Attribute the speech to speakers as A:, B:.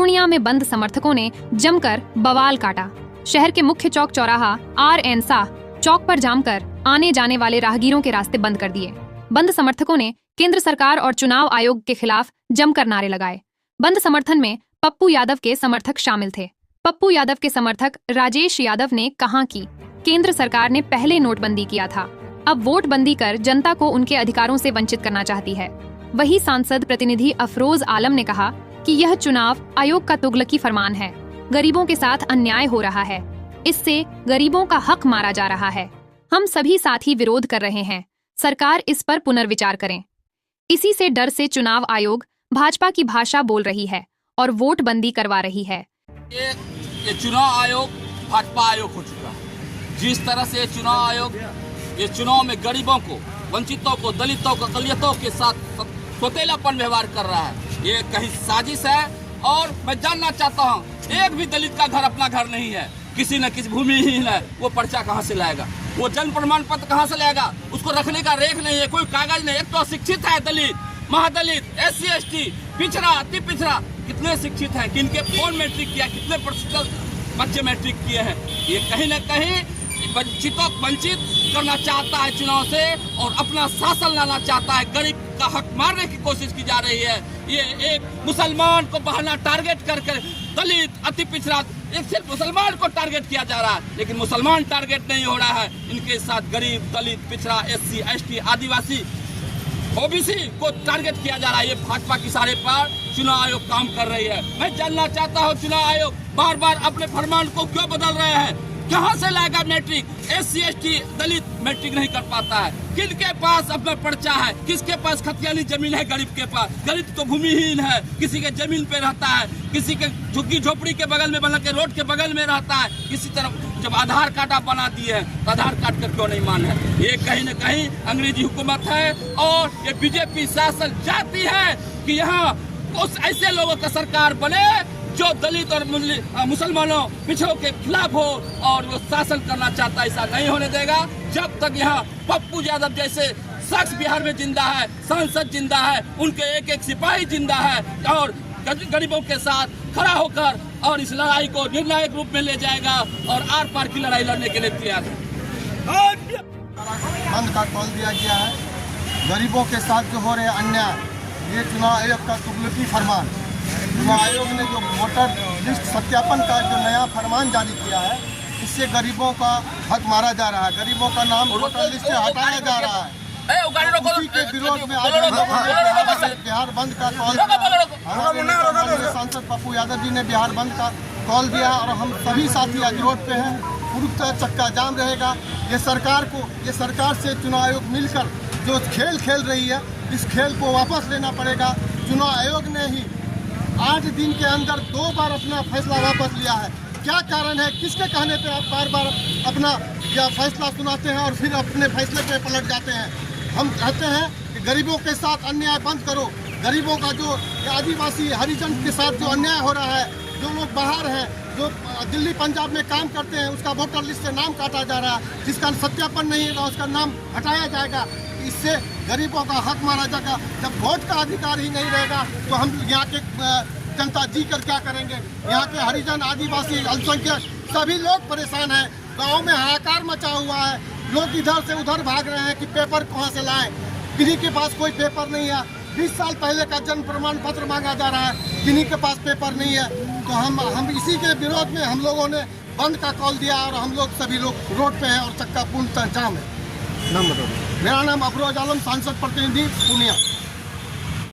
A: पूर्णिया में बंद समर्थकों ने जमकर बवाल काटा। शहर के मुख्य चौक चौराहा RN शाह चौक पर जाम कर आने जाने वाले राहगीरों के रास्ते बंद कर दिए। बंद समर्थकों ने केंद्र सरकार और चुनाव आयोग के खिलाफ जमकर नारे लगाए। बंद समर्थन में पप्पू यादव के समर्थक शामिल थे। पप्पू यादव के समर्थक राजेश यादव ने कहा कि केंद्र सरकार ने पहले नोटबंदी किया था, अब वोट बंदी कर जनता को उनके अधिकारों से वंचित करना चाहती है। वही सांसद प्रतिनिधि अफरोज आलम ने कहा कि यह चुनाव आयोग का तुगलकी फरमान है, गरीबों के साथ अन्याय हो रहा है, इससे गरीबों का हक मारा जा रहा है। हम सभी साथी विरोध कर रहे हैं, सरकार इस पर पुनर्विचार करें। इसी से डर से चुनाव आयोग भाजपा की भाषा बोल रही है और वोट बंदी करवा रही है।
B: ये चुनाव आयोग भाजपा आयोग हो चुका है। जिस तरह से चुनाव आयोग ये चुनाव में गरीबों को, वंचितों को, दलितों को, अकलियतों के साथ सोतेलापन व्यवहार कर रहा है, ये कहीं साजिश है। और मैं जानना चाहता हूँ, एक भी दलित का घर अपना घर नहीं है, किसी न किसी भूमिहीन है, वो पर्चा कहाँ से लाएगा, वो जन्म प्रमाण पत्र कहाँ से लाएगा, उसको रखने का रेख नहीं है, कोई कागज नहीं। एक तो शिक्षित है दलित, महादलित, SC ST, पिछड़ा, अति पिछड़ा, कितने शिक्षित हैं, किनके कौन मैट्रिक किया, कितने प्रतिशत बच्चे मैट्रिक किए हैं। ये कहीं न कहीं वंचितों को वंचित करना चाहता है चुनाव से और अपना शासन लाना चाहता है। गरीब का हक मारने की कोशिश की जा रही है। ये एक मुसलमान को बहाना टारगेट करके दलित, अति पिछड़ा, एक सिर्फ मुसलमान को टारगेट किया जा रहा है, लेकिन मुसलमान टारगेट नहीं हो रहा है। इनके साथ गरीब, दलित, पिछड़ा, SC ST, आदिवासी, OBC को टारगेट किया जा रहा है। ये भाजपा की सारे पर चुनाव आयोग काम कर रही है। मैं जानना चाहता हूँ, चुनाव आयोग बार बार अपने फरमान को क्यों बदल रहे हैं? कहाँ से लाएगा मैट्रिक? SC ST दलित मैट्रिक नहीं कर पाता है। किनके पास अपना पर्चा है? किसके पास खतियानी जमीन है? गरीब के पास। गरीब तो भूमिहीन है, किसी के जमीन पे रहता है, किसी के झुग्गी झोपड़ी के बगल में बना के रोड के बगल में रहता है। किसी तरफ जब आधार कार्ड आप बना दिए हैं तो आधार कार्ड का क्यों नहीं मान है? ये कहीं न कहीं अंग्रेजी हुकूमत है और ये BJP शासन चाहती है कि यहाँ उस ऐसे लोगों का सरकार बने जो दलित और मुसलमानों, पिछड़ों के खिलाफ हो और वो शासन करना चाहता है। ऐसा नहीं होने देगा जब तक यहाँ पप्पू यादव जैसे शख्स बिहार में जिंदा है, सांसद जिंदा है, उनके एक एक सिपाही जिंदा है और गरीबों के साथ खड़ा होकर और इस लड़ाई को निर्णायक रूप में ले जाएगा और आर पार की लड़ाई लड़ने के लिए तैयार है।
C: बंद का कॉल दिया गया है। गरीबों के साथ जो हो रहे अन्याय, ये चुनाव आयोग का तुगलकी फरमान। चुनाव आयोग ने जो वोटर लिस्ट सत्यापन का जो नया फरमान जारी किया है, इससे गरीबों का हक मारा जा रहा है, गरीबों का नाम वोटर लिस्ट से हटाया जा रहा है। उसी के विरोध में आज बिहार बंद का कॉल दिया। सांसद पप्पू यादव जी ने बिहार बंद का कॉल दिया और हम सभी साथी आज रोड पे हैं। पूरी चक्का जाम रहेगा। ये सरकार से चुनाव आयोग मिलकर जो खेल खेल रही है, इस खेल को वापस लेना पड़ेगा। चुनाव आयोग ने ही 8 दिन के अंदर 2 बार अपना फैसला वापस लिया है। क्या कारण है? किसके कहने पे आप बार बार अपना फैसला सुनाते हैं और फिर अपने फैसले पे पलट जाते हैं? हम कहते हैं कि गरीबों के साथ अन्याय बंद करो। गरीबों का जो आदिवासी, हरिजन के साथ जो अन्याय हो रहा है, जो लोग बाहर हैं, जो दिल्ली पंजाब में काम करते हैं, उसका वोटर लिस्ट से नाम काटा जा रहा है, जिसका सत्यापन नहीं है उसका नाम हटाया जाएगा। इससे गरीबों का हक मारा जाएगा। जब वोट का अधिकार ही नहीं रहेगा तो हम यहाँ के जनता जी कर क्या करेंगे? यहाँ के हरिजन, आदिवासी, अल्पसंख्यक सभी लोग परेशान हैं। गाँव में हाहाकार मचा हुआ है। लोग इधर से उधर भाग रहे हैं कि पेपर कहाँ से लाएं। किन्हीं के पास कोई पेपर नहीं है। 20 साल पहले का जन्म प्रमाण पत्र मांगा जा रहा है, किन्हीं के पास पेपर नहीं है। तो हम इसी के विरोध में हम लोगों ने बंद का कॉल दिया और हम लोग सभी लोग रोड पे हैं और चक्का पूर्णतः जाम है। नाम बताओ। मेरा नाम अफरोज आलम, सांसद प्रतिनिधि पूर्णिया।